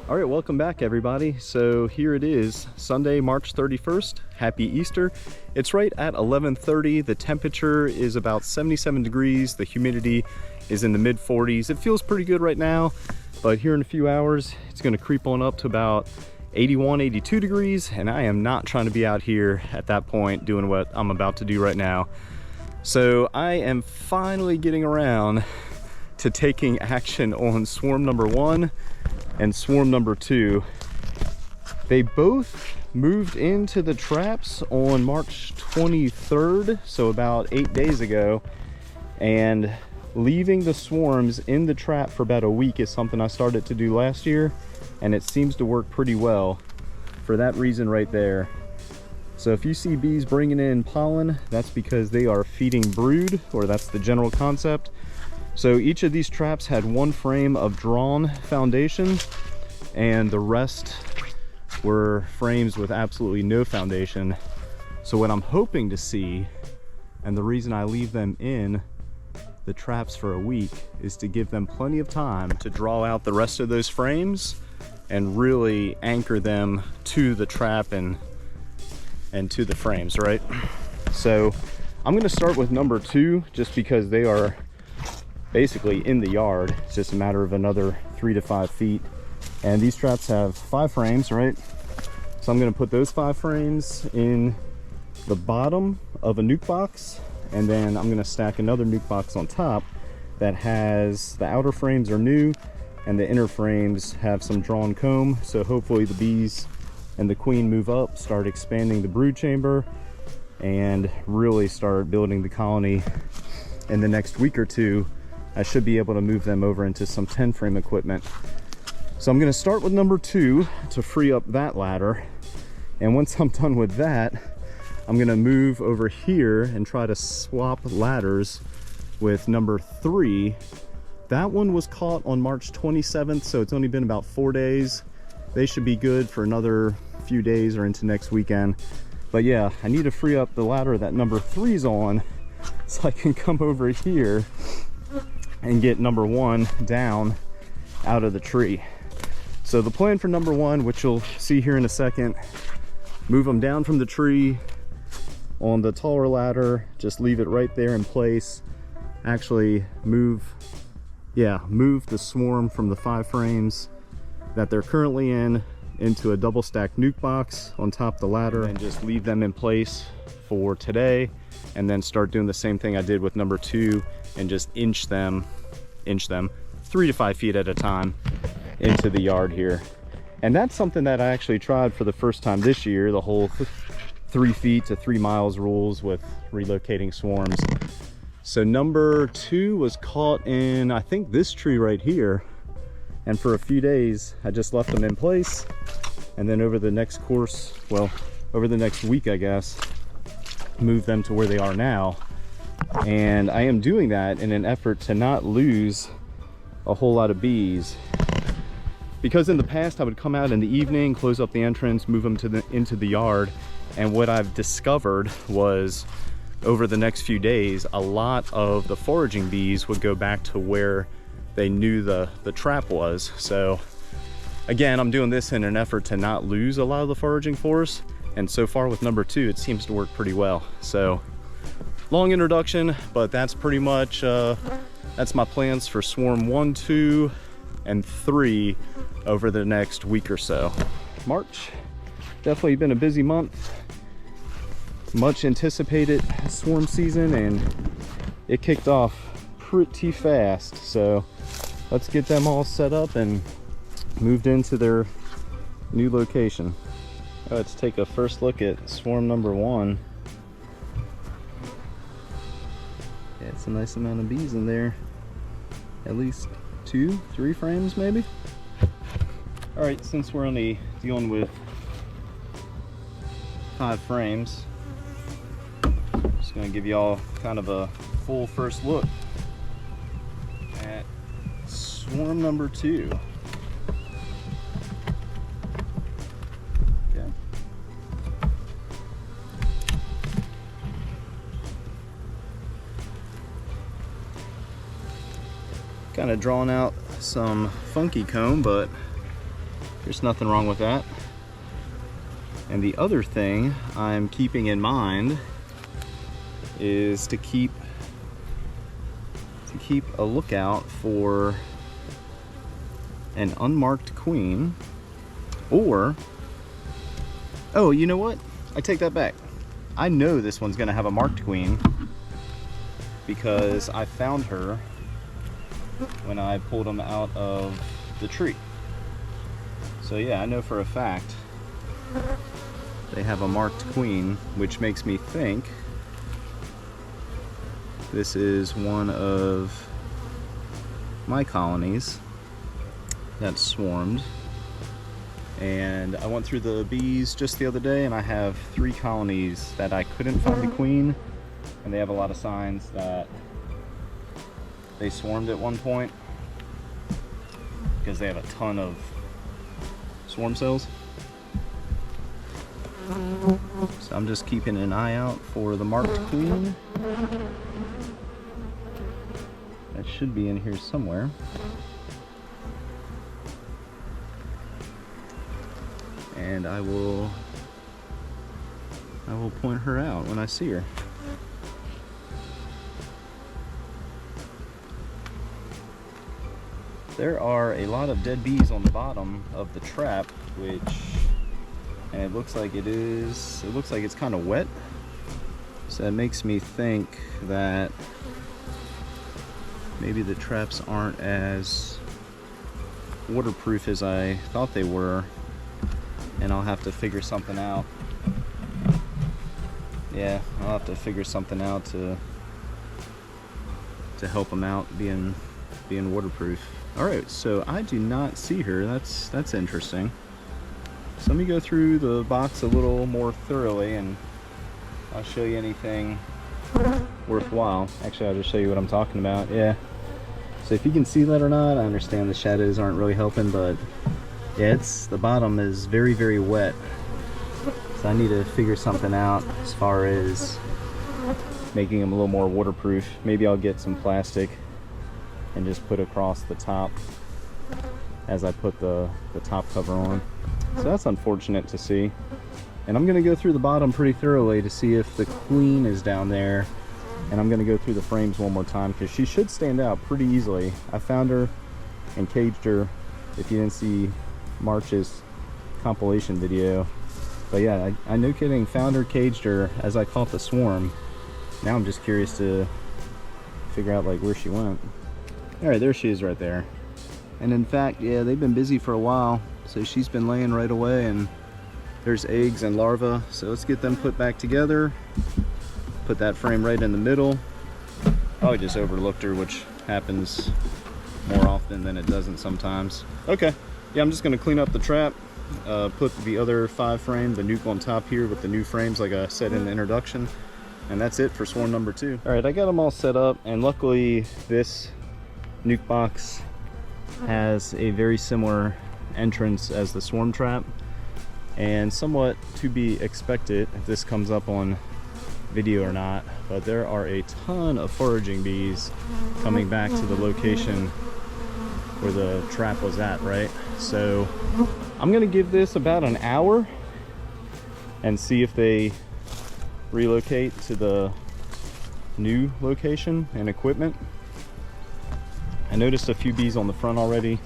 All right, welcome back everybody. So here it is, Sunday, March 31st. Happy Easter. It's right at 11:30. The temperature is about 77 degrees. The humidity is in the mid 40s. It feels pretty good right now, but here in a few hours, it's gonna creep on up to about 81, 82 degrees, and I am not trying to be out here at that point doing what I'm about to do right now. So I am finally getting around to taking action on swarm number 1 and swarm number 2. They both moved into the traps on March 23rd, so about 8 days ago, and leaving the swarms in the trap for about a week is something I started to do last year, and it seems to work pretty well for that reason right there. So if you see bees bringing in pollen, that's because they are feeding brood, or that's the general concept. So each of these traps had one frame of drawn foundation, and the rest were frames with absolutely no foundation. So what I'm hoping to see, and the reason I leave them in the traps for a week, is to give them plenty of time to draw out the rest of those frames and really anchor them to the trap and to the frames, right? So I'm gonna start with number 2 just because they are basically in the yard. It's just a matter of another 3 to 5 feet. And these traps have 5 frames, right? So I'm gonna put those 5 frames in the bottom of a nuke box, and then I'm gonna stack another nuke box on top that has, the outer frames are new and the inner frames have some drawn comb. So hopefully the bees and the queen move up, start expanding the brood chamber, and really start building the colony. In the next week or two, I should be able to move them over into some 10 frame equipment. So I'm gonna start with number 2 to free up that ladder. And once I'm done with that, I'm gonna move over here and try to swap ladders with number 3. That one was caught on March 27th, so it's only been about 4 days. They should be good for another few days or into next weekend. But yeah, I need to free up the ladder that number 3's on so I can come over here and get number 1 down out of the tree. So the plan for number 1, which you'll see here in a second, move them down from the tree on the taller ladder, just leave it right there in place. Actually move the swarm from the 5 frames that they're currently in into a double stack nuke box on top of the ladder, and just leave them in place for today, and then start doing the same thing I did with number 2 and just inch them 3 to 5 feet at a time into the yard here. And that's something that I actually tried for the first time this year, the whole 3 feet to 3 miles rules with relocating swarms. So number 2 was caught in, I think, this tree right here, and for a few days I just left them in place, and then over the next course, well, over the next week I guess, move them to where they are now. And I am doing that in an effort to not lose a whole lot of bees, because in the past I would come out in the evening, close up the entrance, move them into the yard, and what I've discovered was over the next few days, a lot of the foraging bees would go back to where they knew the trap was. So again, I'm doing this in an effort to not lose a lot of the foraging force, and so far with number 2 it seems to work pretty well. So long introduction, but that's pretty much that's my plans for swarm 1, 2, and 3 over the next week or so. March, definitely been a busy month. Much anticipated swarm season, and it kicked off pretty fast. So let's get them all set up and moved into their new location. Let's take a first look at swarm number 1. Yeah, it's a nice amount of bees in there. At least 2, 3 frames maybe. All right, since we're only dealing with 5 frames, just gonna give y'all kind of a full first look at swarm number 2. Okay. Kind of drawn out some funky comb, but there's nothing wrong with that. And the other thing I'm keeping in mind is to keep a lookout for an unmarked queen, or, oh, you know what? I take that back. I know this one's gonna have a marked queen because I found her when I pulled them out of the tree. So yeah, I know for a fact they have a marked queen, which makes me think this is one of my colonies that swarmed. And I went through the bees just the other day, and I have 3 colonies that I couldn't find the queen, and they have a lot of signs that they swarmed at one point because they have a ton of swarm cells. So I'm just keeping an eye out for the marked queen. That should be in here somewhere. And I will point her out when I see her. There are a lot of dead bees on the bottom of the trap, and it looks like it's kind of wet. So that makes me think that maybe the traps aren't as waterproof as I thought they were, and I'll have to figure something out. Yeah, I'll have to figure something out to help them out being waterproof. All right, so I do not see her. That's interesting. So let me go through the box a little more thoroughly, and I'll show you anything worthwhile. Actually, I'll just show you what I'm talking about. Yeah. So if you can see that or not, I understand the shadows aren't really helping, but yeah, the bottom is very, very wet. So I need to figure something out as far as making them a little more waterproof. Maybe I'll get some plastic and just put across the top as I put the top cover on. So that's unfortunate to see. And I'm gonna go through the bottom pretty thoroughly to see if the queen is down there. And I'm gonna go through the frames one more time because she should stand out pretty easily. I found her and caged her, if you didn't see March's compilation video. But yeah, I no kidding, found her, caged her as I caught the swarm. Now I'm just curious to figure out like where she went. All right, there she is right there. And in fact, yeah, they've been busy for a while. So she's been laying right away, and there's eggs and larvae. So let's get them put back together. Put that frame right in the middle. Probably just overlooked her, which happens more often than it doesn't sometimes. Okay, yeah, I'm just gonna clean up the trap. Put the other 5 frame, the nuke on top here with the new frames like I said in the introduction. And that's it for swarm number 2. All right, I got them all set up, and luckily this nuke box has a very similar entrance as the swarm trap, and somewhat to be expected if this comes up on video or not, but there are a ton of foraging bees coming back to the location where the trap was at, right? So I'm gonna give this about an hour and see if they relocate to the new location and equipment. I noticed a few bees on the front already.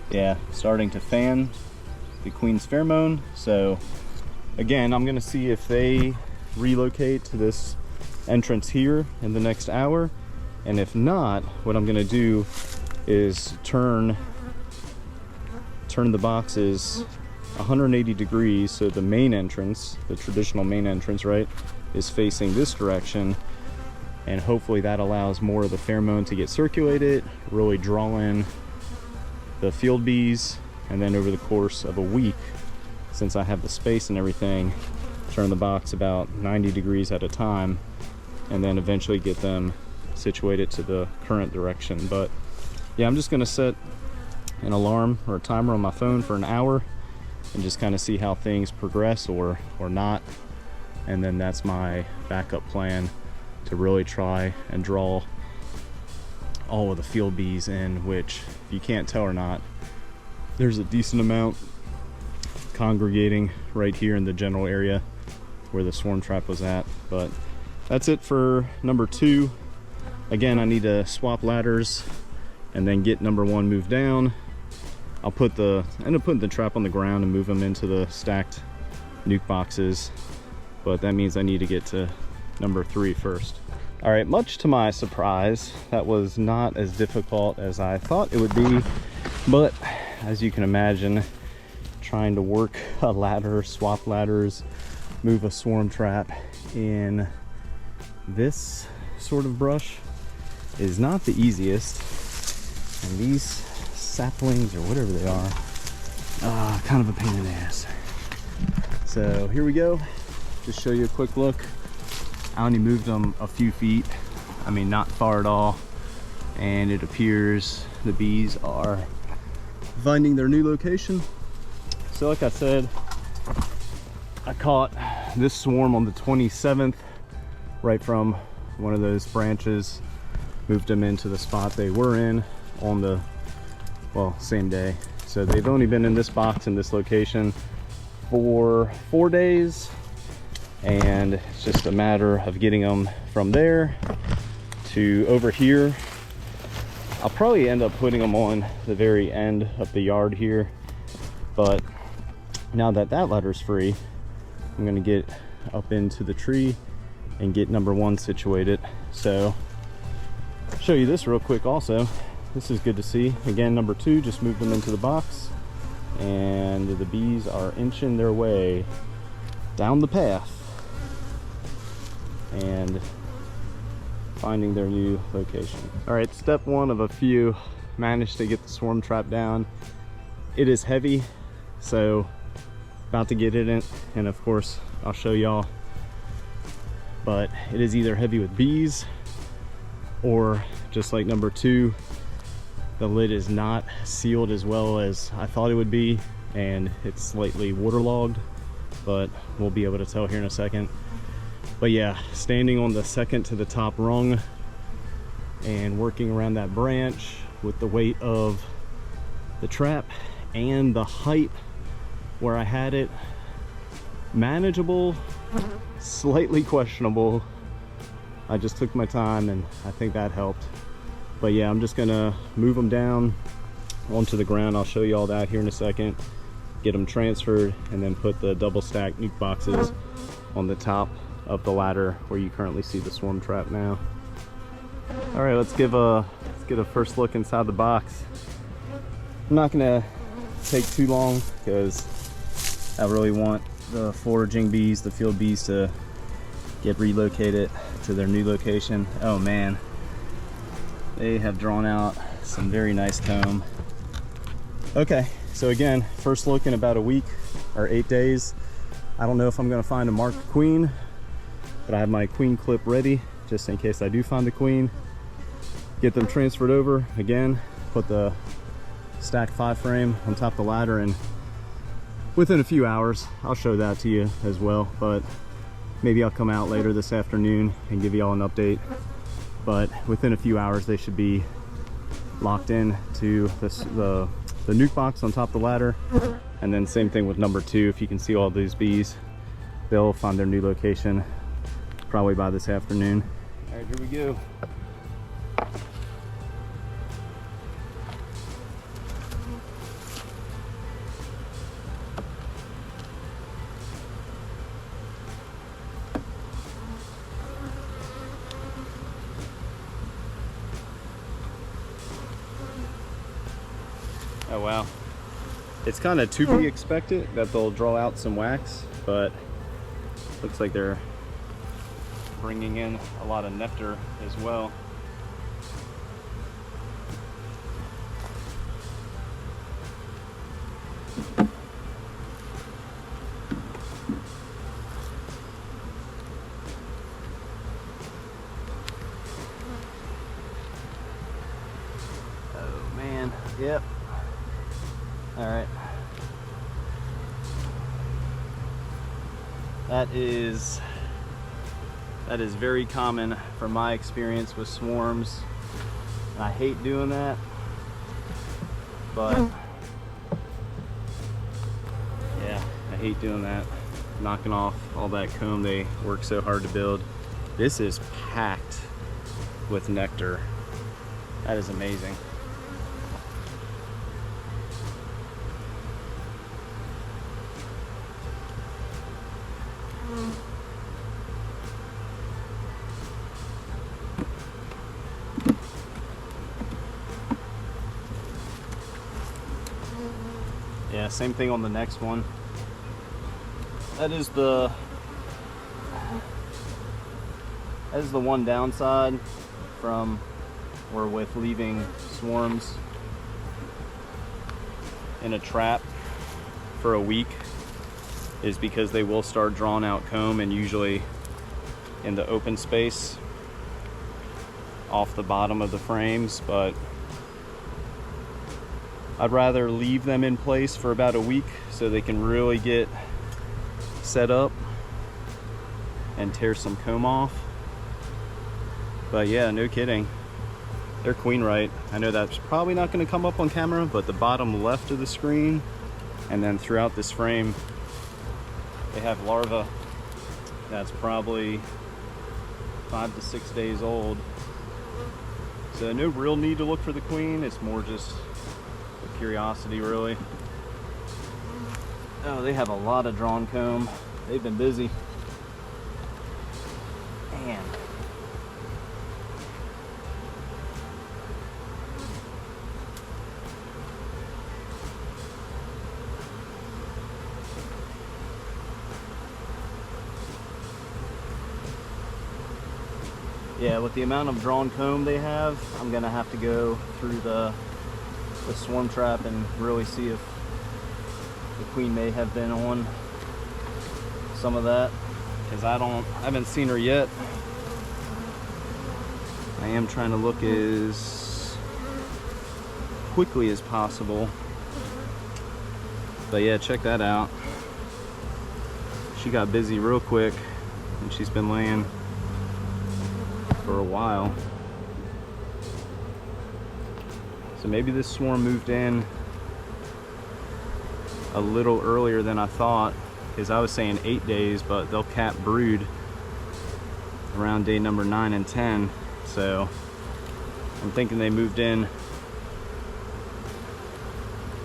Yeah, starting to fan the queen's pheromone. So again, I'm gonna see if they relocate to this entrance here in the next hour. And if not, what I'm gonna do is turn the boxes 180 degrees so the main entrance, the traditional main entrance, right, is facing this direction. And hopefully that allows more of the pheromone to get circulated, really draw in the field bees, and then over the course of a week, since I have the space and everything, turn the box about 90 degrees at a time, and then eventually get them situated to the current direction. But yeah, I'm just gonna set an alarm or a timer on my phone for an hour and just kind of see how things progress or not. And then that's my backup plan, to really try and draw all of the field bees in, which, if you can't tell or not, there's a decent amount congregating right here in the general area where the swarm trap was at. But that's it for number 2. Again, I need to swap ladders and then get number 1 moved down. I'll end up putting the trap on the ground and move them into the stacked nuke boxes, but that means I need to get to number 3 first. All right, much to my surprise, that was not as difficult as I thought it would be, but as you can imagine, trying to work a ladder, swap ladders, move a swarm trap in this sort of brush is not the easiest. And these saplings, or whatever they are, kind of a pain in the ass. So here we go. Just show you a quick look. I only moved them a few feet. I mean, not far at all. And it appears the bees are finding their new location. So like I said, I caught this swarm on the 27th, right from one of those branches. Moved them into the spot they were in on the, well, same day. So they've only been in this box in this location for 4 days. And it's just a matter of getting them from there to over here. I'll probably end up putting them on the very end of the yard here, but now that that ladder's free, I'm gonna get up into the tree and get number 1 situated. So I'll show you this real quick also. This is good to see. Again, number 2, just moved them into the box, and the bees are inching their way down the path and finding their new location. All right, step 1 of a few, managed to get the swarm trap down. It is heavy, so about to get it in, and of course I'll show y'all, but it is either heavy with bees or just like number 2, the lid is not sealed as well as I thought it would be, and it's slightly waterlogged, but we'll be able to tell here in a second. But yeah, standing on the second to the top rung and working around that branch with the weight of the trap and the height where I had it, manageable, slightly questionable. I just took my time and I think that helped. But yeah, I'm just gonna move them down onto the ground. I'll show you all that here in a second. Get them transferred and then put the double stacked nuke boxes on the top of the ladder where you currently see the swarm trap now. All right, let's get a first look inside the box. I'm not gonna take too long because I really want the foraging bees, the field bees, to get relocated to their new location. Oh man, they have drawn out some very nice comb. Okay, so again, first look in about a week or 8 days. I don't know if I'm gonna find a marked queen, but I have my queen clip ready just in case I do find the queen. Get them transferred over again, put the stacked 5 frame on top of the ladder, and within a few hours I'll show that to you as well, but maybe I'll come out later this afternoon and give you all an update. But within a few hours they should be locked in to the nuke box on top of the ladder. And then same thing with number 2. If you can see all these bees, they'll find their new location probably by this afternoon. All right, here we go. Oh wow. It's kind of to be expected that they'll draw out some wax, but looks like they're bringing in a lot of nectar as well. Oh man, yep. All right. That is very common from my experience with swarms. I hate doing that, but yeah, I hate doing that. Knocking off all that comb they work so hard to build. This is packed with nectar. That is amazing. Yeah, same thing on the next one. That is the one downside from or with leaving swarms in a trap for a week, is because they will start drawing out comb, and usually in the open space off the bottom of the frames. But I'd rather leave them in place for about a week so they can really get set up and tear some comb off. But yeah, no kidding, they're queen right. I know that's probably not going to come up on camera, but the bottom left of the screen and then throughout this frame, they have larvae that's probably 5 to 6 days old. So no real need to look for the queen. It's more just a curiosity, really. Oh, they have a lot of drawn comb. They've been busy. Man. Yeah, with the amount of drawn comb they have, I'm gonna have to go through the swarm trap and really see if the queen may have been on some of that, because I haven't seen her yet. I am trying to look as quickly as possible. But yeah, check that out. She got busy real quick, and she's been laying for a while. So maybe this swarm moved in a little earlier than I thought, because I was saying 8 days, but they'll cap brood around day number 9 and 10. So I'm thinking they moved in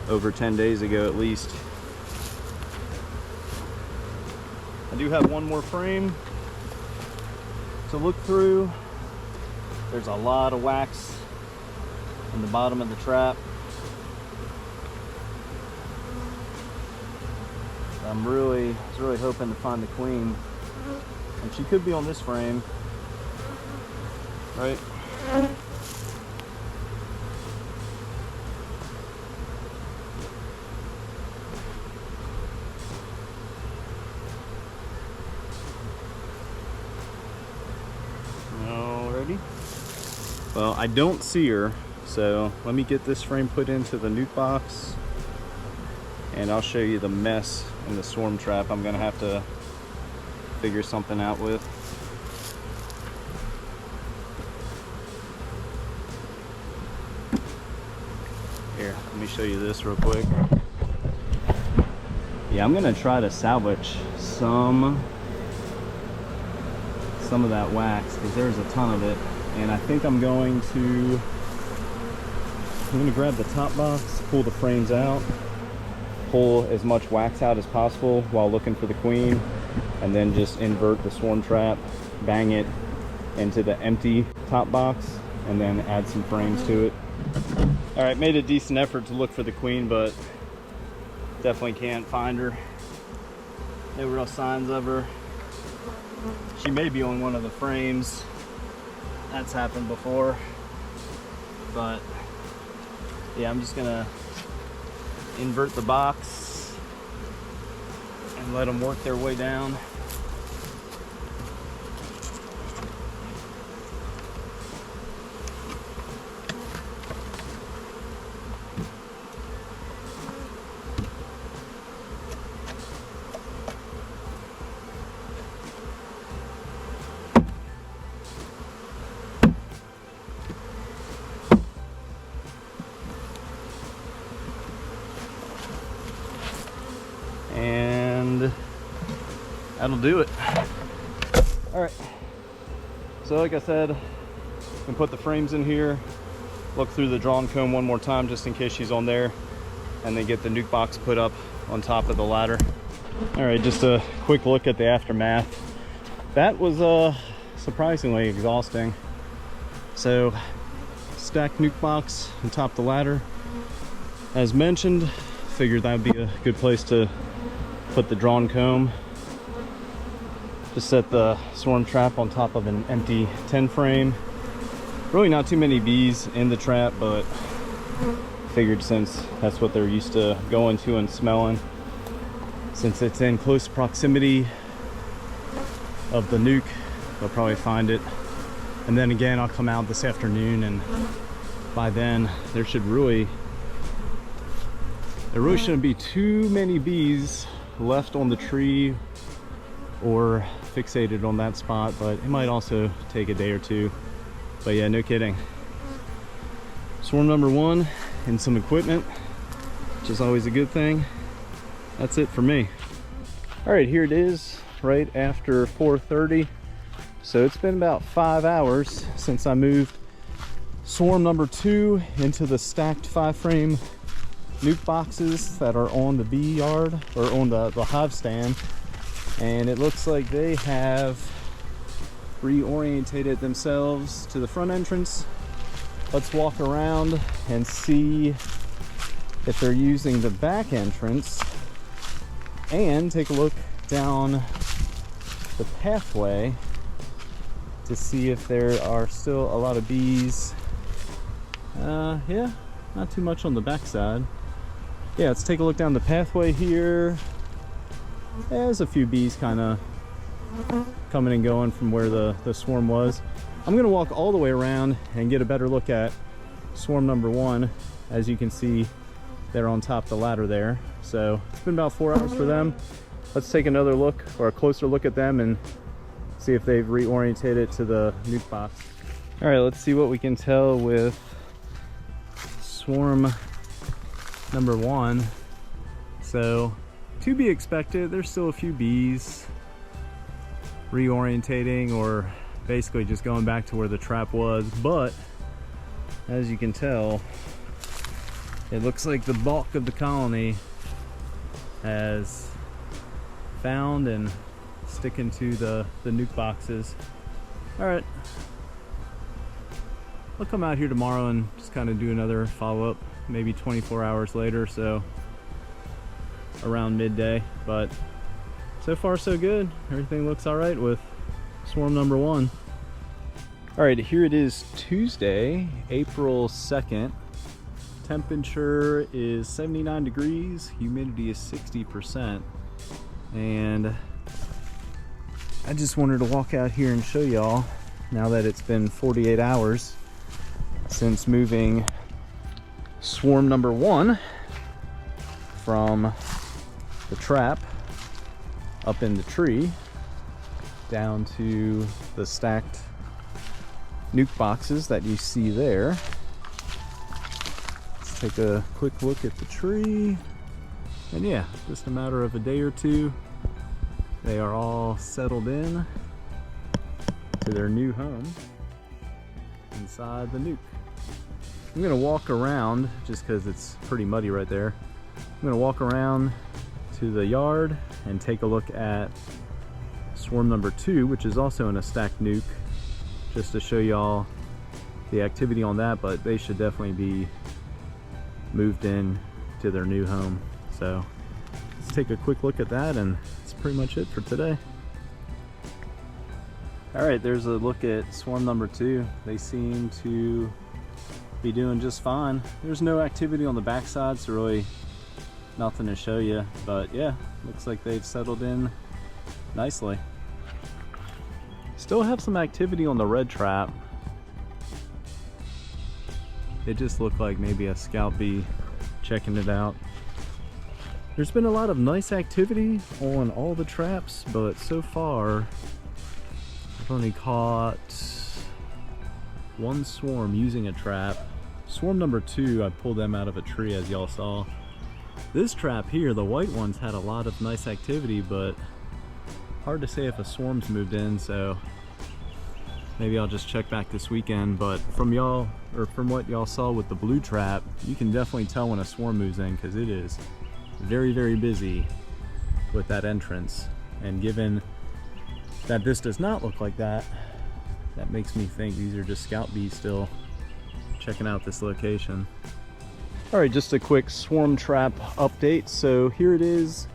over 10 days ago at least. I do have one more frame to look through. There's a lot of wax in the bottom of the trap. I was really hoping to find the queen, and she could be on this frame, right? Alrighty. Well, I don't see her, so let me get this frame put into the nuke box, and I'll show you the mess in the swarm trap I'm gonna have to figure something out with. Here, let me show you this real quick. Yeah, I'm gonna try to salvage some of that wax, because there's a ton of it, and I think I'm going to grab the top box, pull the frames out, pull as much wax out as possible while looking for the queen, and then just invert the swarm trap, bang it into the empty top box, and then add some frames to it. All right, made a decent effort to look for the queen, but definitely can't find her. No real signs of her. She may be on one of the frames. That's happened before. But yeah, I'm just gonna invert the box and let them work their way down. that'll do it. All right, so like I said, I'm gonna put the frames in here, look through the drawn comb one more time just in case she's on there, and then get the nuke box put up on top of the ladder. All right, just a quick look at the aftermath. That was surprisingly exhausting. So stacked nuke box on top of the ladder. As mentioned, figured that would be a good place to put the drawn comb. Just set the swarm trap on top of an empty 10 frame. Really not too many bees in the trap, but figured since that's what they're used to going to and smelling, since it's in close proximity of the nuke, they'll probably find it. And then again, I'll come out this afternoon, and by then there shouldn't be too many bees left on the tree or fixated on that spot, but it might also take a day or two. But yeah, no kidding. Swarm number 1 and some equipment, which is always a good thing. That's it for me. All right, here it is right after 4:30. So it's been about 5 hours since I moved swarm number 2 into the stacked 5-frame nuke boxes that are on the bee yard, or on the hive stand. And it looks like they have reorientated themselves to the front entrance. Let's walk around and see if they're using the back entrance, and take a look down the pathway to see if there are still a lot of bees. Yeah, not too much on the back side. Yeah, let's take a look down the pathway here. There's a few bees kind of coming and going from where the swarm was. I'm gonna walk all the way around and get a better look at swarm number 1. As you can see, they're on top of the ladder there. So it's been about 4 hours for them. Let's take another look, or a closer look at them, and see if they've reorientated to the nuke box. All right, let's see what we can tell with swarm number 1. So to be expected, there's still a few bees reorientating, or basically just going back to where the trap was. But as you can tell, it looks like the bulk of the colony has found and sticking to the nuke boxes. All right, I'll come out here tomorrow and just kind of do another follow-up, maybe 24 hours later, so around midday. But so far so good. Everything looks all right with swarm number 1. All right, here it is, Tuesday, April 2nd. Temperature is 79 degrees, humidity is 60%. And I just wanted to walk out here and show y'all, now that it's been 48 hours since moving swarm number 1 from the trap up in the tree down to the stacked nuke boxes that you see there. Let's take a quick look at the tree. And yeah, just a matter of a day or two, they are all settled in to their new home inside the nuke. I'm gonna walk around, just because it's pretty muddy right there. I'm gonna walk around to the yard and take a look at swarm number 2, which is also in a stacked nuke, just to show y'all the activity on that. But they should definitely be moved in to their new home. So let's take a quick look at that, and that's pretty much it for today. All right, there's a look at swarm number 2. They seem to be doing just fine. There's no activity on the backside, so really nothing to show you. But yeah, looks like they've settled in nicely. Still have some activity on the red trap. It just looked like maybe a scout bee checking it out. There's been a lot of nice activity on all the traps, but so far I've only caught 1 swarm using a trap. Swarm number 2, I pulled them out of a tree, as y'all saw. This trap here, the white ones, had a lot of nice activity, but hard to say if a swarm's moved in, so maybe I'll just check back this weekend. But from y'all, or from what y'all saw with the blue trap, you can definitely tell when a swarm moves in, because it is very, very busy with that entrance. And given that this does not look like that, that makes me think these are just scout bees still checking out this location. All right, just a quick swarm trap update. So here it is,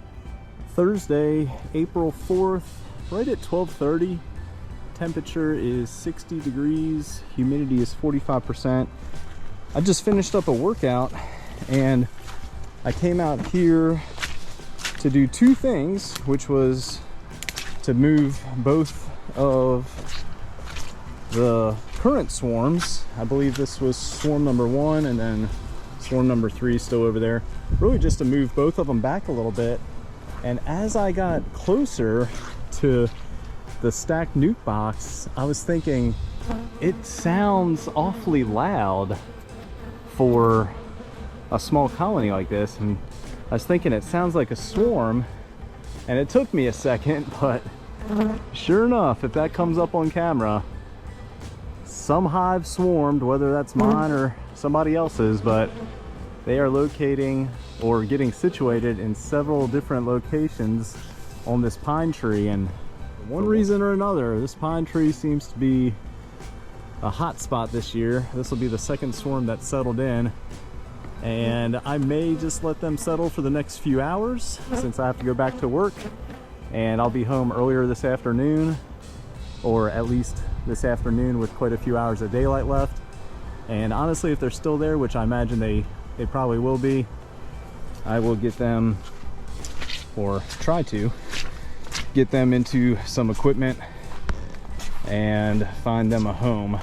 Thursday, April 4th, right at 12:30. Temperature is 60 degrees, humidity is 45%. I just finished up a workout and I came out here to do two things, which was to move both of the current swarms. I believe this was swarm number 1 and then swarm number 3 still over there. Really just to move both of them back a little bit. And as I got closer to the stacked nuke box, I was thinking it sounds awfully loud for a small colony like this. And I was thinking it sounds like a swarm, and it took me a second, but sure enough, if that comes up on camera, some hive swarmed, whether that's mine or somebody else's, but they are locating or getting situated in several different locations on this pine tree. And for one reason or another, this pine tree seems to be a hot spot this year. This will be the second swarm that's settled in, and I may just let them settle for the next few hours since I have to go back to work, and I'll be home earlier this afternoon, or at least this afternoon, with quite a few hours of daylight left. And honestly, if they're still there, which I imagine they probably will be, I will get them, or try to get them into some equipment and find them a home.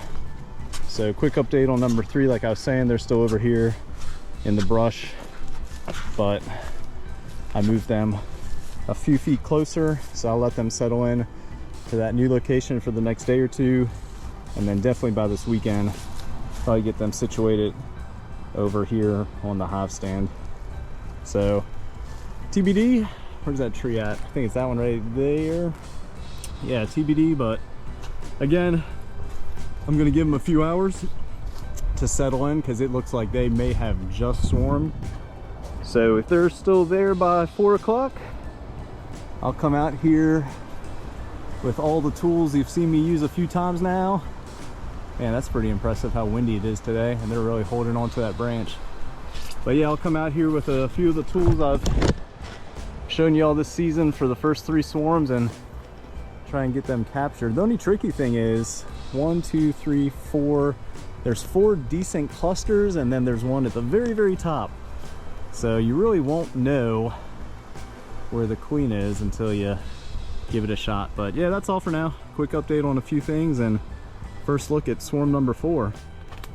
So quick update on number 3. Like I was saying, they're still over here in the brush, but I moved them a few feet closer, so I'll let them settle in to that new location for the next day or two, and then definitely by this weekend probably get them situated over here on the hive stand. So TBD, where's that tree at? I think it's that one right there. Yeah, TBD, but again, I'm gonna give them a few hours to settle in, because it looks like they may have just swarmed. So if they're still there by 4 o'clock, I'll come out here with all the tools you've seen me use a few times now. Man, that's pretty impressive how windy it is today, and they're really holding on to that branch. But yeah, I'll come out here with a few of the tools I've shown you all this season for the first 3 swarms and try and get them captured. The only tricky thing is 1, 2, 3, 4. There's 4 decent clusters, and then there's one at the very, very top. So you really won't know where the queen is until you give it a shot. But yeah, that's all for now. Quick update on a few things and first look at swarm number 4.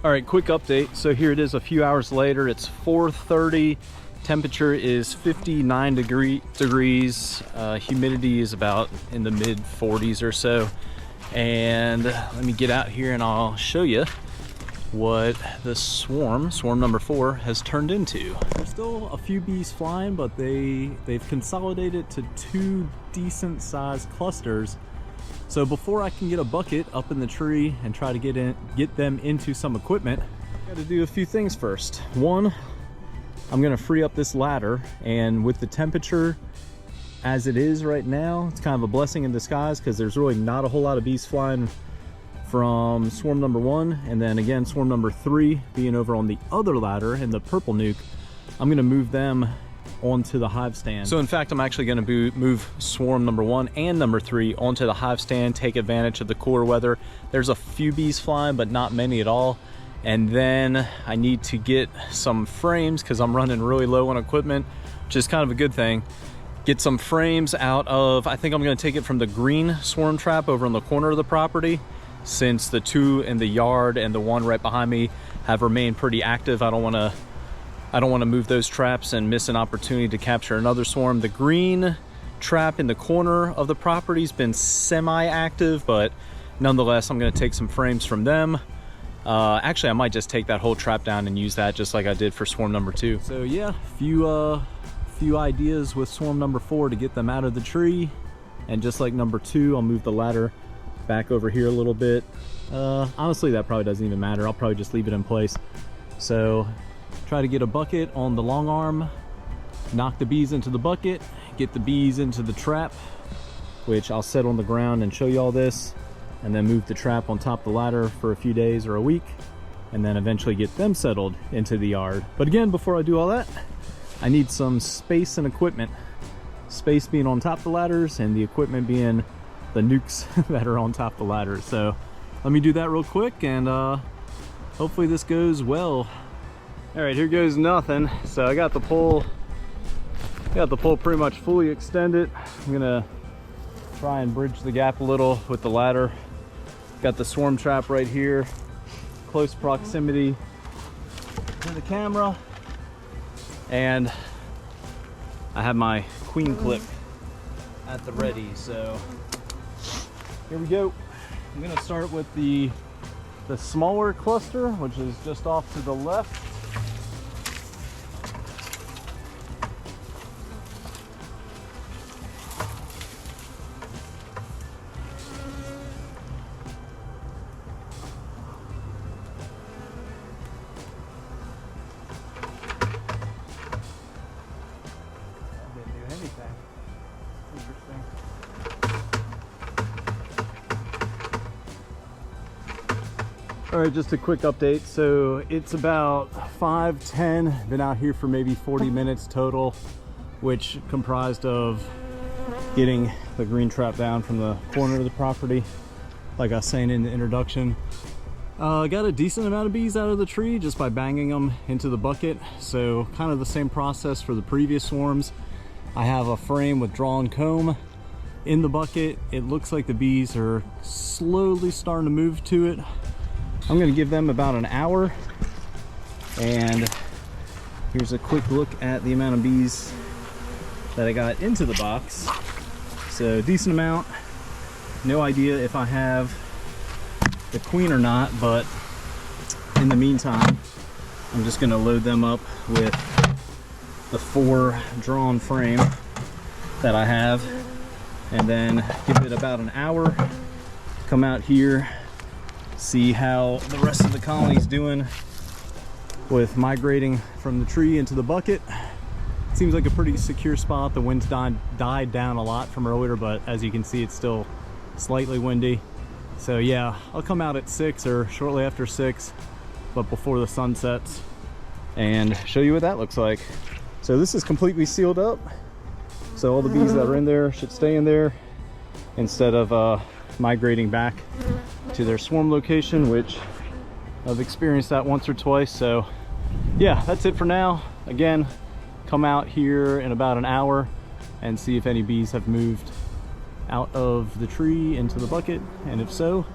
All right, quick update. So here it is a few hours later. It's 4:30. Temperature is 59 degrees. Humidity is about in the mid 40s or so. And let me get out here and I'll show you what the swarm number 4 has turned into. There's still a few bees flying, but they've consolidated to 2 decent sized clusters. So before I can get a bucket up in the tree and try to get them into some equipment, I gotta do a few things first. One, I'm gonna free up this ladder, and with the temperature as it is right now, it's kind of a blessing in disguise, because there's really not a whole lot of bees flying from swarm number 1, and then again swarm number 3 being over on the other ladder in the purple nuke. I'm gonna move them onto the hive stand. So in fact, I'm actually gonna move swarm number 1 and number 3 onto the hive stand, take advantage of the cooler weather. There's a few bees flying, but not many at all. And then I need to get some frames, because I'm running really low on equipment, which is kind of a good thing. Get some frames out of, I think I'm gonna take it from the green swarm trap over in the corner of the property, since the 2 in the yard and the 1 right behind me have remained pretty active. I don't want to move those traps and miss an opportunity to capture another swarm. The green trap in the corner of the property's been semi-active, but nonetheless, I'm going to take some frames from them. Actually, I might just take that whole trap down and use that just like I did for swarm number 2. So yeah, few ideas with swarm number 4 to get them out of the tree And just like number 2, I'll move the ladder back over here a little bit. Honestly, that probably doesn't even matter. I'll probably just leave it in place. So try to get a bucket on the long arm, knock the bees into the bucket, get the bees into the trap, which I'll set on the ground and show you all this, and then move the trap on top of the ladder for a few days or a week, and then eventually get them settled into the yard. But again, before I do all that, I need some space and equipment. Space being on top of the ladders and the equipment being the nukes that are on top of the ladders. So let me do that real quick, and hopefully this goes well. All right, here goes nothing. So I got the pole pretty much fully extended. I'm gonna try and bridge the gap a little with the ladder. Got the swarm trap right here, close proximity to the camera, and I have my queen clip at the ready. So here we go. I'm gonna start with the smaller cluster, which is just off to the left. All right, just a quick update. So it's about 5:10, been out here for maybe 40 minutes total, which comprised of getting the green trap down from the corner of the property, like I was saying in the introduction. Got a decent amount of bees out of the tree just by banging them into the bucket. So kind of the same process for the previous swarms. I have a frame with drawn comb in the bucket. It looks like the bees are slowly starting to move to it. I'm gonna give them about an hour, and here's a quick look at the amount of bees that I got into the box. So decent amount. No idea if I have the queen or not, but in the meantime, I'm just gonna load them up with the 4 drawn frame that I have, and then give it about an hour, come out here, see how the rest of the colony's doing with migrating from the tree into the bucket. Seems like a pretty secure spot. The wind's died down a lot from earlier, but as you can see, it's still slightly windy. So yeah, I'll come out at 6 or shortly after 6, but before the sun sets, and show you what that looks like. So this is completely sealed up, so all the bees that are in there should stay in there instead of migrating back to their swarm location, which I've experienced that once or twice. So yeah, that's it for now. Again, come out here in about an hour and see if any bees have moved out of the tree into the bucket, and if so,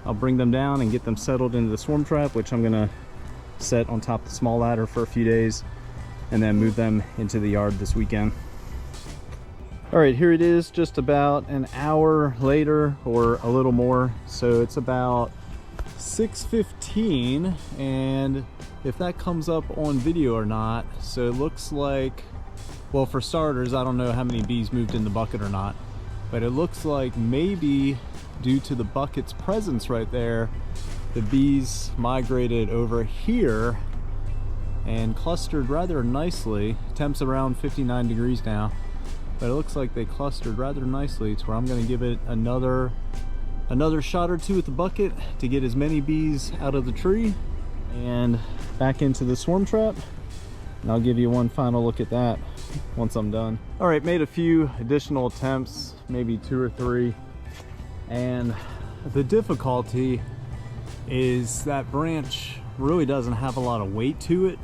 I'll bring them down and get them settled into the swarm trap, which I'm gonna set on top of the small ladder for a few days, and then move them into the yard this weekend. All right, here it is just about an hour later, or a little more. So it's about 6:15, and if that comes up on video or not, so it looks like, well, for starters, I don't know how many bees moved in the bucket or not, but it looks like maybe due to the bucket's presence right there, the bees migrated over here and clustered rather nicely. Temps around 59 degrees now. But it looks like they clustered rather nicely to where I'm going to give it another shot or two with the bucket to get as many bees out of the tree and back into the swarm trap. And I'll give you one final look at that once I'm done. All right, made a few additional attempts, maybe 2 or 3. And the difficulty is that branch really doesn't have a lot of weight to it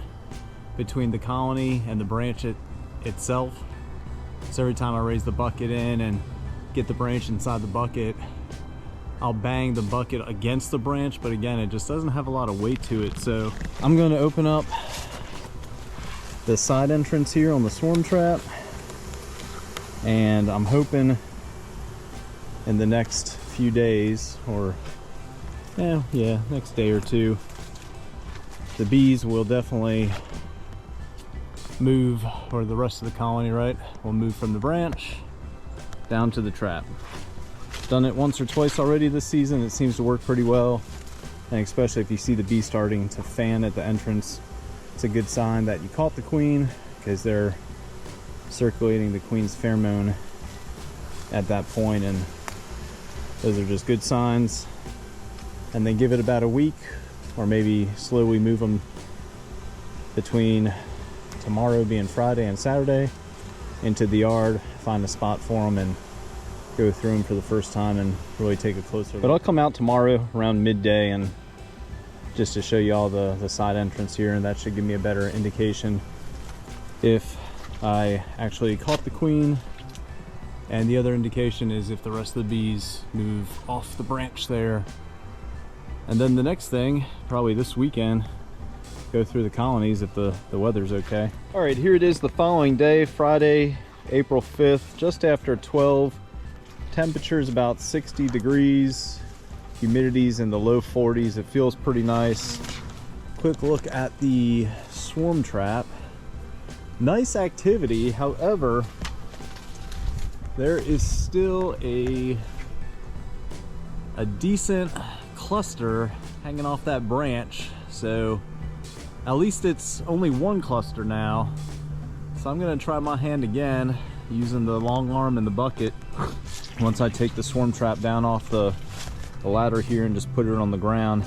between the colony and the branch itself. So every time I raise the bucket in and get the branch inside the bucket, I'll bang the bucket against the branch, but again, it just doesn't have a lot of weight to it. So I'm going to open up the side entrance here on the swarm trap, and I'm hoping in the next few days, or yeah, next day or two, the bees will definitely move, or the rest of the colony, right, will move from the branch down to the trap. Done it once or twice already this season. It seems to work pretty well, and especially if you see the bees starting to fan at the entrance, it's a good sign that you caught the queen, because they're circulating the queen's pheromone at that point, and those are just good signs. And then give it about a week, or maybe slowly move them between tomorrow being Friday and Saturday into the yard, find a spot for them and go through them for the first time and really take a closer look. But I'll come out tomorrow around midday and just to show you all the side entrance here, and that should give me a better indication if I actually caught the queen. And the other indication is if the rest of the bees move off the branch there. And then the next thing, probably this weekend, go through the colonies if the weather's okay. All right, here it is the following day, Friday, April 5th, just after 12. Temperature's about 60 degrees. Humidity's in the low 40s. It feels pretty nice. Quick look at the swarm trap. Nice activity, however, there is still a decent cluster hanging off that branch. So at least it's only one cluster now. So I'm gonna try my hand again using the long arm and the bucket once I take the swarm trap down off the ladder here and just put it on the ground.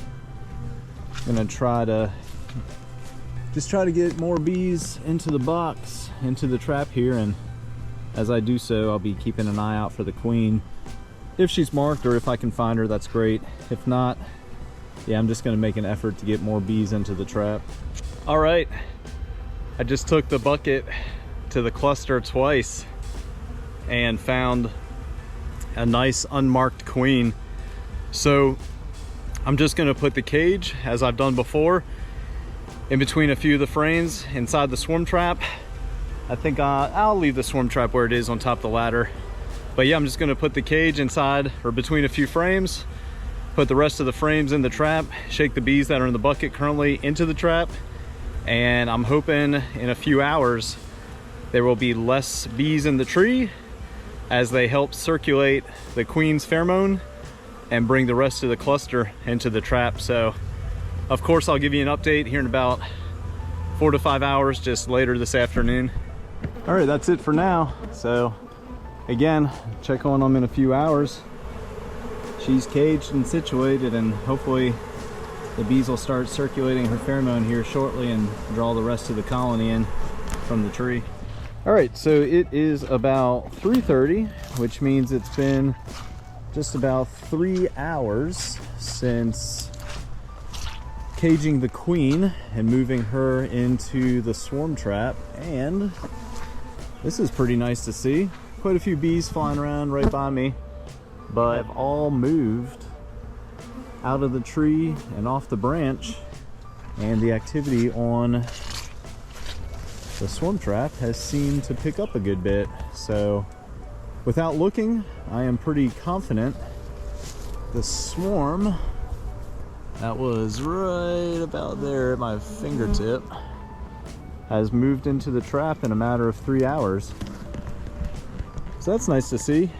I'm gonna try to get more bees into the box, into the trap here, and as I do so, I'll be keeping an eye out for the queen. If she's marked, or if I can find her, that's great. If not, yeah, I'm just gonna make an effort to get more bees into the trap. All right, I just took the bucket to the cluster twice and found a nice unmarked queen. So I'm just gonna put the cage, as I've done before, in between a few of the frames inside the swarm trap. I think I'll leave the swarm trap where it is on top of the ladder. But yeah, I'm just gonna put the cage inside or between a few frames, put the rest of the frames in the trap, shake the bees that are in the bucket currently into the trap, and I'm hoping in a few hours there will be less bees in the tree as they help circulate the queen's pheromone and bring the rest of the cluster into the trap. So of course I'll give you an update here in about 4 to 5 hours, just later this afternoon. All right, that's it for now. So again, check on them in a few hours. She's caged and situated, and hopefully the bees will start circulating her pheromone here shortly and draw the rest of the colony in from the tree. All right, so it is about 3:30, which means it's been just about 3 hours since caging the queen and moving her into the swarm trap, and this is pretty nice to see. Quite a few bees flying around right by me, but have all moved out of the tree and off the branch, and the activity on the swarm trap has seemed to pick up a good bit. So without looking, I am pretty confident the swarm that was right about there at my fingertip has moved into the trap in a matter of 3 hours. So that's nice to see.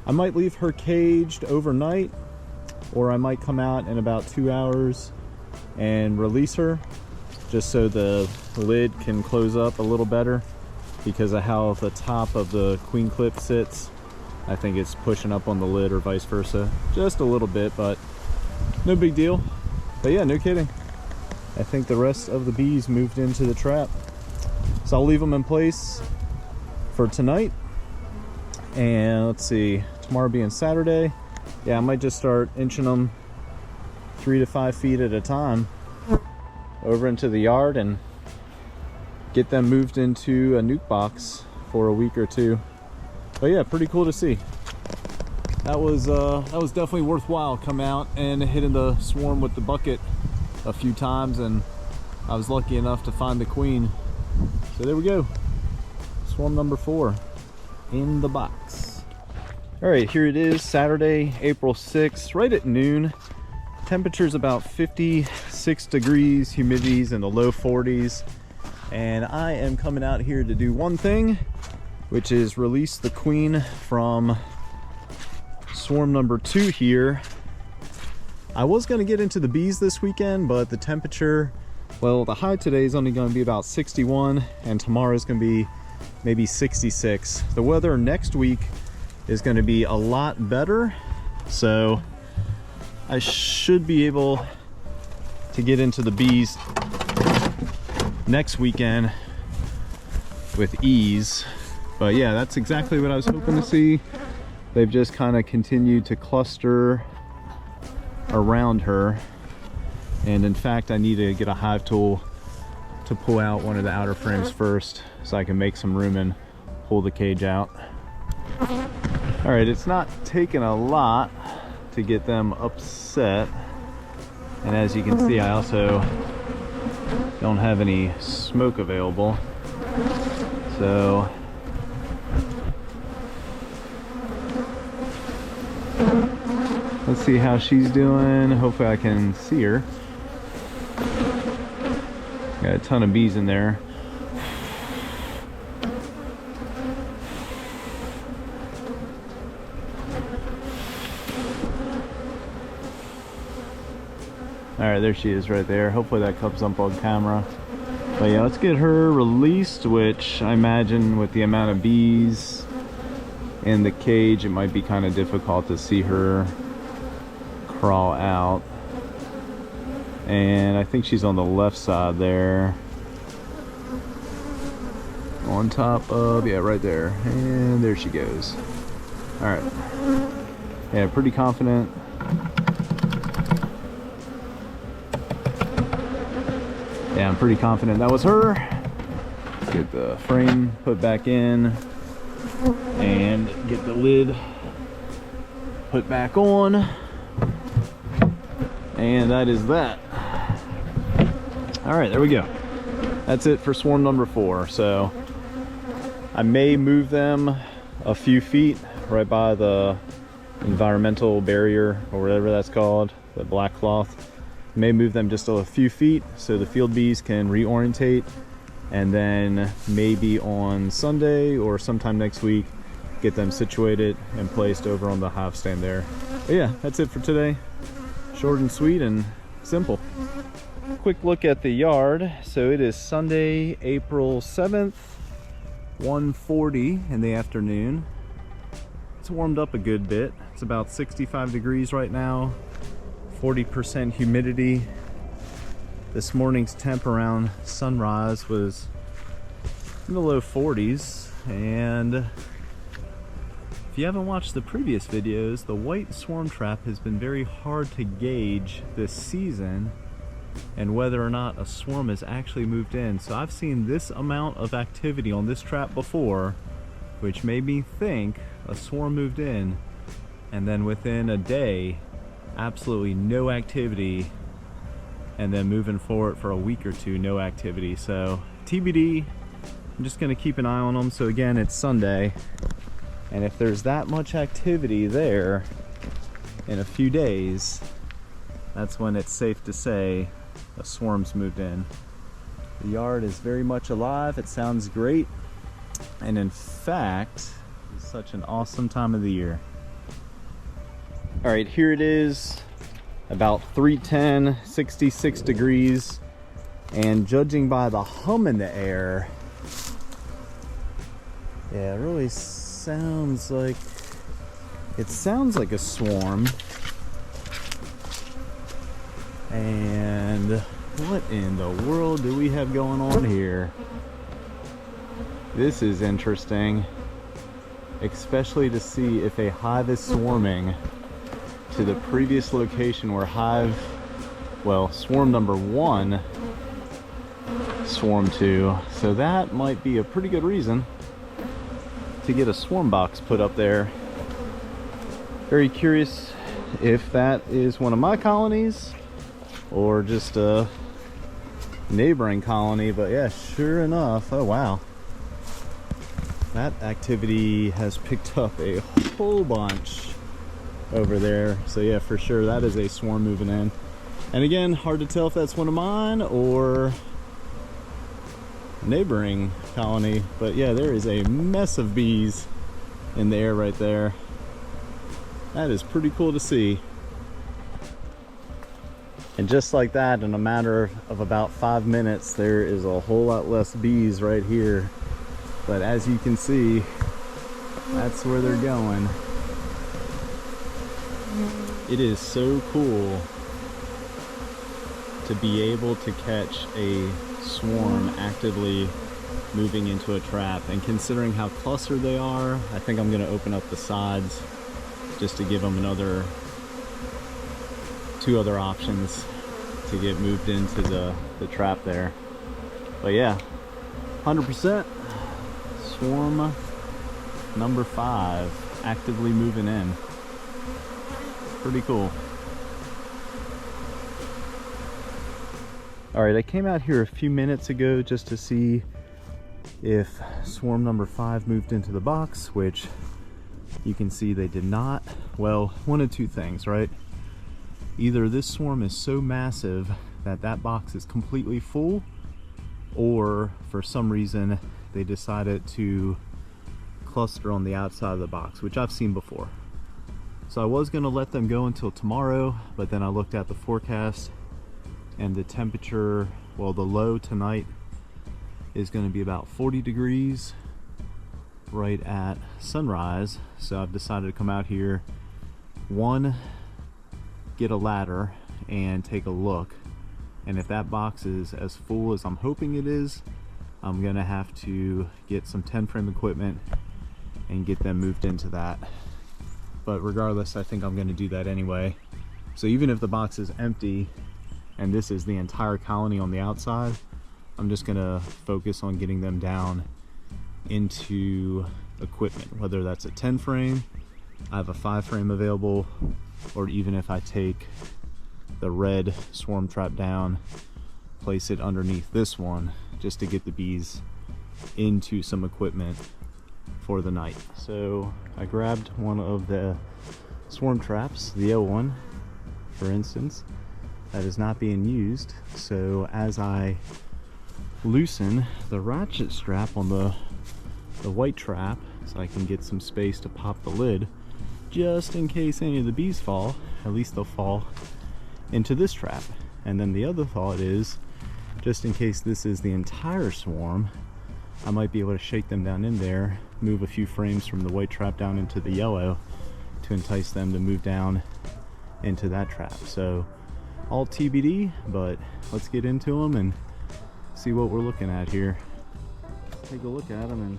I might leave her caged overnight, or I might come out in about 2 hours and release her, just so the lid can close up a little better because of how the top of the queen clip sits. I think it's pushing up on the lid, or vice versa, just a little bit, but no big deal. But yeah, no kidding, I think the rest of the bees moved into the trap. So I'll leave them in place for tonight. And let's see, tomorrow being Saturday, yeah, I might just start inching them 3 to 5 feet at a time over into the yard and get them moved into a nuke box for a week or two. But yeah, pretty cool to see. That was definitely worthwhile. Come out and hitting the swarm with the bucket a few times, and I was lucky enough to find the queen. So there we go, swarm number 4 in the box. All right, here it is, Saturday, April 6th, right at noon. Temperature's about 56 degrees, humidity's in the low 40s, and I am coming out here to do one thing, which is release the queen from swarm number 2 here. I was going to get into the bees this weekend, but the temperature, well, the high today is only going to be about 61, and tomorrow is going to be maybe 66. The weather next week is going to be a lot better, so I should be able to get into the bees next weekend with ease. But yeah, that's exactly what I was hoping to see. They've just kind of continued to cluster around her, and in fact I need to get a hive tool to pull out one of the outer frames first so I can make some room and pull the cage out. All right, it's not taking a lot to get them upset, and as you can see, I also don't have any smoke available, so let's see how she's doing. Hopefully I can see her. Got a ton of bees in there. All right, there she is right there. Hopefully that comes up on camera. But yeah, let's get her released, which I imagine with the amount of bees in the cage, it might be kind of difficult to see her crawl out. And I think she's on the left side there, on top of, yeah, right there, and there she goes. All right, yeah, pretty confident. Yeah, I'm pretty confident that was her. Let's get the frame put back in and get the lid put back on, and that is that. All right, there we go. That's it for swarm number 4. So I may move them a few feet right by the environmental barrier, or whatever that's called, the black cloth. May move them just a few feet so the field bees can reorientate, and then maybe on Sunday or sometime next week get them situated and placed over on the hive stand there. But yeah, that's it for today. Short and sweet and simple. Quick look at the yard. So it is Sunday, April 7th, 1:40 in the afternoon. It's warmed up a good bit. It's about 65 degrees right now, 40% humidity. This morning's temp around sunrise was in the low 40s, and if you haven't watched the previous videos, the white swarm trap has been very hard to gauge this season and whether or not a swarm has actually moved in. So I've seen this amount of activity on this trap before, which made me think a swarm moved in, and then within a day, absolutely no activity, and then moving forward for a week or two, no activity. So TBD, I'm just gonna keep an eye on them. So again, it's Sunday, and if there's that much activity there in a few days, that's when it's safe to say a swarm's moved in. The yard is very much alive. It sounds great, and in fact, it's such an awesome time of the year. All right, here it is, about 3:10, 66 degrees, and judging by the hum in the air, yeah, it really sounds like, it sounds like a swarm. And what in the world do we have going on here? This is interesting, especially to see if a hive is swarming to the previous location where swarm number 1 swarmed to. So that might be a pretty good reason to get a swarm box put up there. Very curious if that is one of my colonies or just a neighboring colony, but yeah, sure enough, oh wow, that activity has picked up a whole bunch over there. So yeah, for sure that is a swarm moving in. And again, hard to tell if that's one of mine or neighboring colony. But yeah, there is a mess of bees in the air right there. That is pretty cool to see. And just like that, in a matter of about 5 minutes, there is a whole lot less bees right here. But as you can see, that's where they're going. It is so cool to be able to catch a swarm actively moving into a trap. And considering how clustered they are, I think I'm gonna open up the sides just to give them two other options to get moved into the trap there. But yeah, 100% swarm number 5 actively moving in. Pretty cool. All right, I came out here a few minutes ago just to see if swarm number 5 moved into the box, which you can see they did not. Well, one of two things, right? Either this swarm is so massive that that box is completely full, or for some reason they decided to cluster on the outside of the box, which I've seen before. So I was gonna let them go until tomorrow, but then I looked at the forecast and the temperature, well, the low tonight is gonna be about 40 degrees right at sunrise. So I've decided to come out here, one, get a ladder and take a look. And if that box is as full as I'm hoping it is, I'm gonna have to get some 10 frame equipment and get them moved into that. But regardless, I think I'm gonna do that anyway. So even if the box is empty and this is the entire colony on the outside, I'm just gonna focus on getting them down into equipment, whether that's a 10 frame, I have a 5 frame available, or even if I take the red swarm trap down, place it underneath this one just to get the bees into some equipment for the night. So I grabbed one of the swarm traps, the O1 for instance, that is not being used. So as I loosen the ratchet strap on the white trap, so I can get some space to pop the lid, just in case any of the bees fall, at least they'll fall into this trap. And then the other thought is, just in case this is the entire swarm, I might be able to shake them down in there, move a few frames from the white trap down into the yellow to entice them to move down into that trap. So all TBD, but let's get into them and see what we're looking at here. Take a look at them and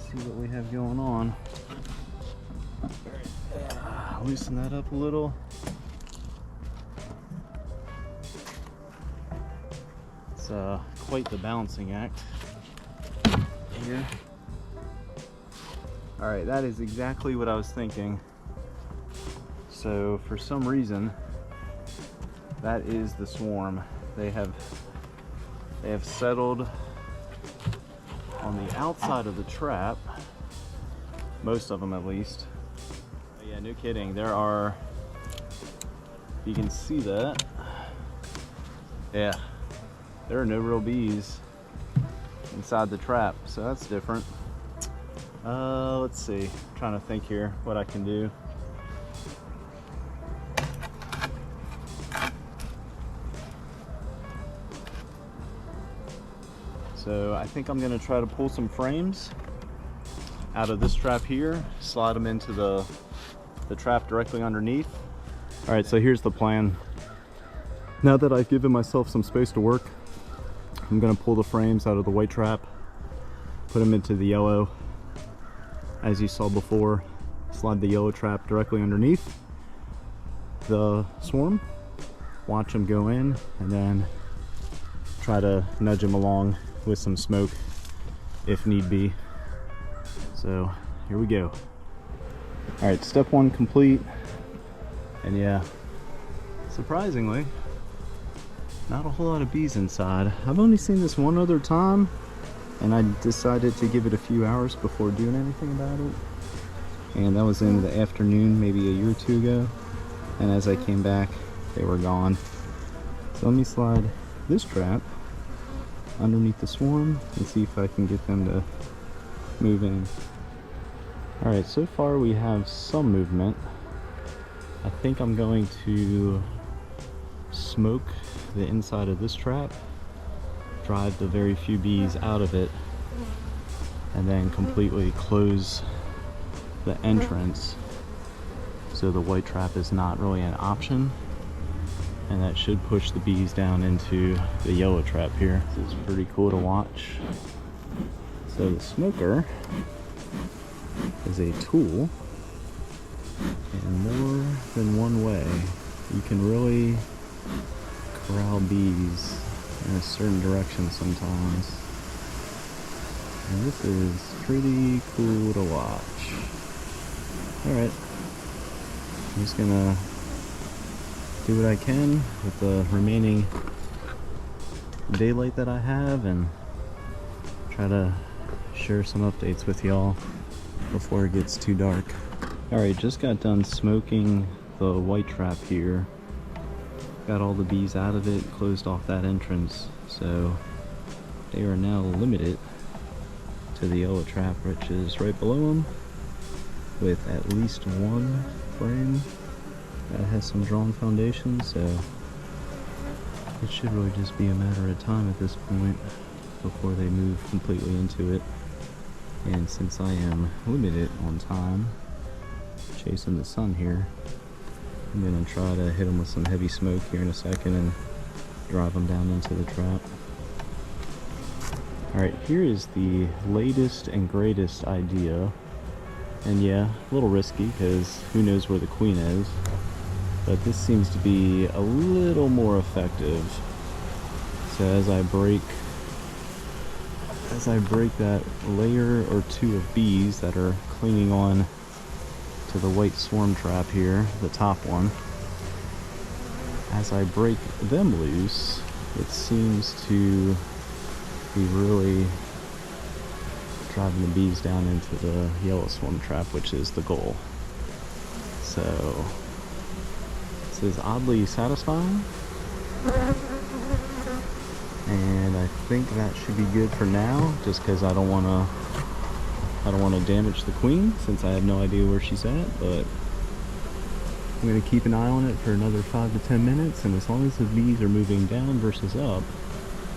see what we have going on. Loosen that up a little. It's quite the balancing act here. All right, that is exactly what I was thinking. So for some reason, that is the swarm. They have settled on the outside of the trap, most of them at least. But yeah, no kidding. There are, you can see that. Yeah, there are no real bees inside the trap, so that's different. Let's see, I'm trying to think here what I can do. So I think I'm gonna try to pull some frames out of this trap here, slide them into the trap directly underneath. All right, so here's the plan. Now that I've given myself some space to work, I'm gonna pull the frames out of the white trap, put them into the yellow. As you saw before, slide the yellow trap directly underneath the swarm, watch them go in, and then try to nudge them along with some smoke if need be. So here we go. All right, step 1 complete. And yeah, surprisingly, not a whole lot of bees inside. I've only seen this one other time, and I decided to give it a few hours before doing anything about it. and that was in the afternoon, maybe a year or two ago, and as I came back they were gone. So let me slide this trap underneath the swarm and see if I can get them to move in. Alright, so far we have some movement. I think I'm going to smoke the inside of this trap, drive the very few bees out of it, and then completely close the entrance so the white trap is not really an option, and that should push the bees down into the yellow trap here. This is pretty cool to watch. So the smoker is a tool in more than one way. You can really corral bees in a certain direction sometimes, and this is pretty cool to watch. Alright, I'm just gonna do what I can with the remaining daylight that I have and try to share some updates with y'all before it gets too dark. Alright, just got done smoking the white trap here. Got all the bees out of it, closed off that entrance, so they are now limited to the yellow trap, which is right below them, with at least one frame that has some drawn foundation, so it should really just be a matter of time at this point before they move completely into it. And since I am limited on time chasing the sun here, I'm gonna try to hit them with some heavy smoke here in a second and drive them down into the trap. Alright, here is the latest and greatest idea. And yeah, a little risky because who knows where the queen is. But this seems to be a little more effective. So as I break that layer or two of bees that are clinging on to the white swarm trap here, the top one, as I break them loose, it seems to be really driving the bees down into the yellow swarm trap, which is the goal. So this is oddly satisfying, and I think that should be good for now, just because I don't want to damage the queen since I have no idea where she's at. But I'm going to keep an eye on it for another 5 to 10 minutes, and as long as the bees are moving down versus up,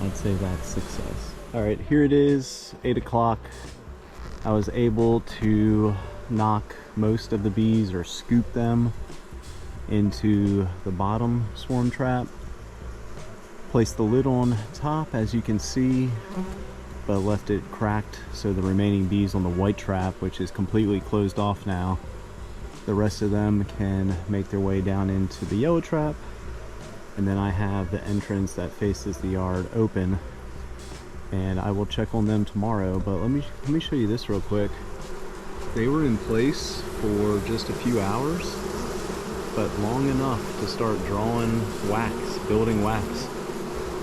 I'd say that's success. Alright, here it is, 8 o'clock. I was able to knock most of the bees, or scoop them, into the bottom swarm trap. Place the lid on top, as you can see, but left it cracked so the remaining bees on the white trap, which is completely closed off now, the rest of them can make their way down into the yellow trap. And then I have the entrance that faces the yard open, and I will check on them tomorrow. But let me show you this real quick. They were in place for just a few hours, but long enough to start drawing wax, building wax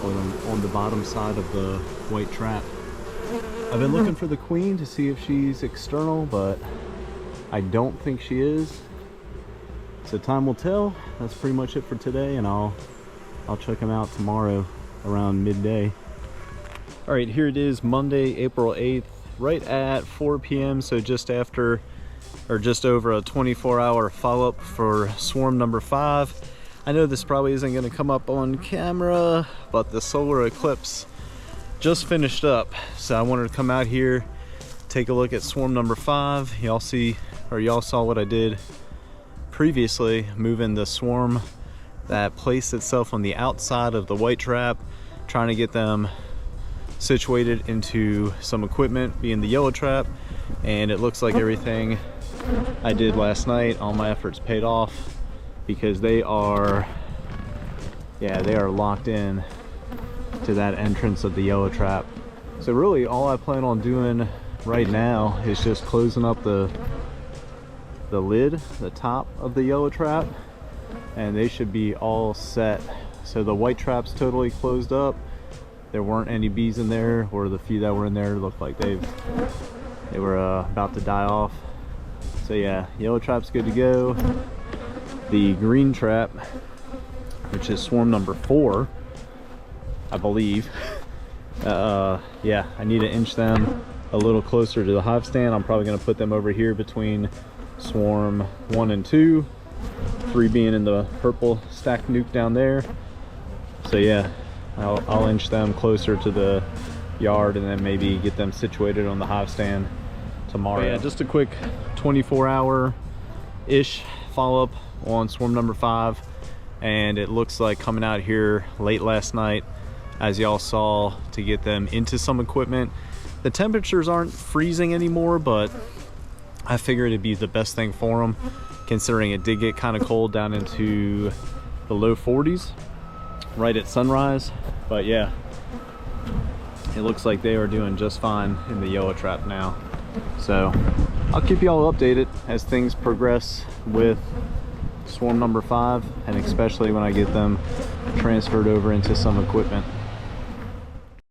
on the bottom side of the white trap. I've been looking for the queen to see if she's external, but I don't think she is. So time will tell. That's pretty much it for today, and I'll check them out tomorrow around midday. All right, here it is, Monday, April 8th, right at 4 p.m. So just after, or just over a 24-hour follow-up for swarm number 5. I know this probably isn't going to come up on camera, but the solar eclipse just finished up, so I wanted to come out here, take a look at swarm number 5. Y'all saw what I did previously, moving the swarm that placed itself on the outside of the white trap, trying to get them situated into some equipment, being the yellow trap. And it looks like everything I did last night, all my efforts paid off, because they are locked in to that entrance of the yellow trap. So really all I plan on doing right now is just closing up the lid, the top of the yellow trap, and they should be all set. So the white trap's totally closed up. There weren't any bees in there, or the few that were in there looked like they were about to die off. So yeah, yellow trap's good to go. The green trap, which is swarm number 4, I believe. Yeah, I need to inch them a little closer to the hive stand. I'm probably going to put them over here between swarm 1 and 2, 3 being in the purple stack nuke down there. So yeah, I'll inch them closer to the yard and then maybe get them situated on the hive stand tomorrow. Yeah, just a quick 24-hour-ish follow-up on swarm number 5, and it looks like coming out here late last night, as y'all saw, to get them into some equipment. The temperatures aren't freezing anymore, but I figured it'd be the best thing for them, considering it did get kind of cold down into the low 40s right at sunrise. But yeah, it looks like they are doing just fine in the yellow trap now. So I'll keep y'all updated as things progress with swarm number 5, and especially when I get them transferred over into some equipment.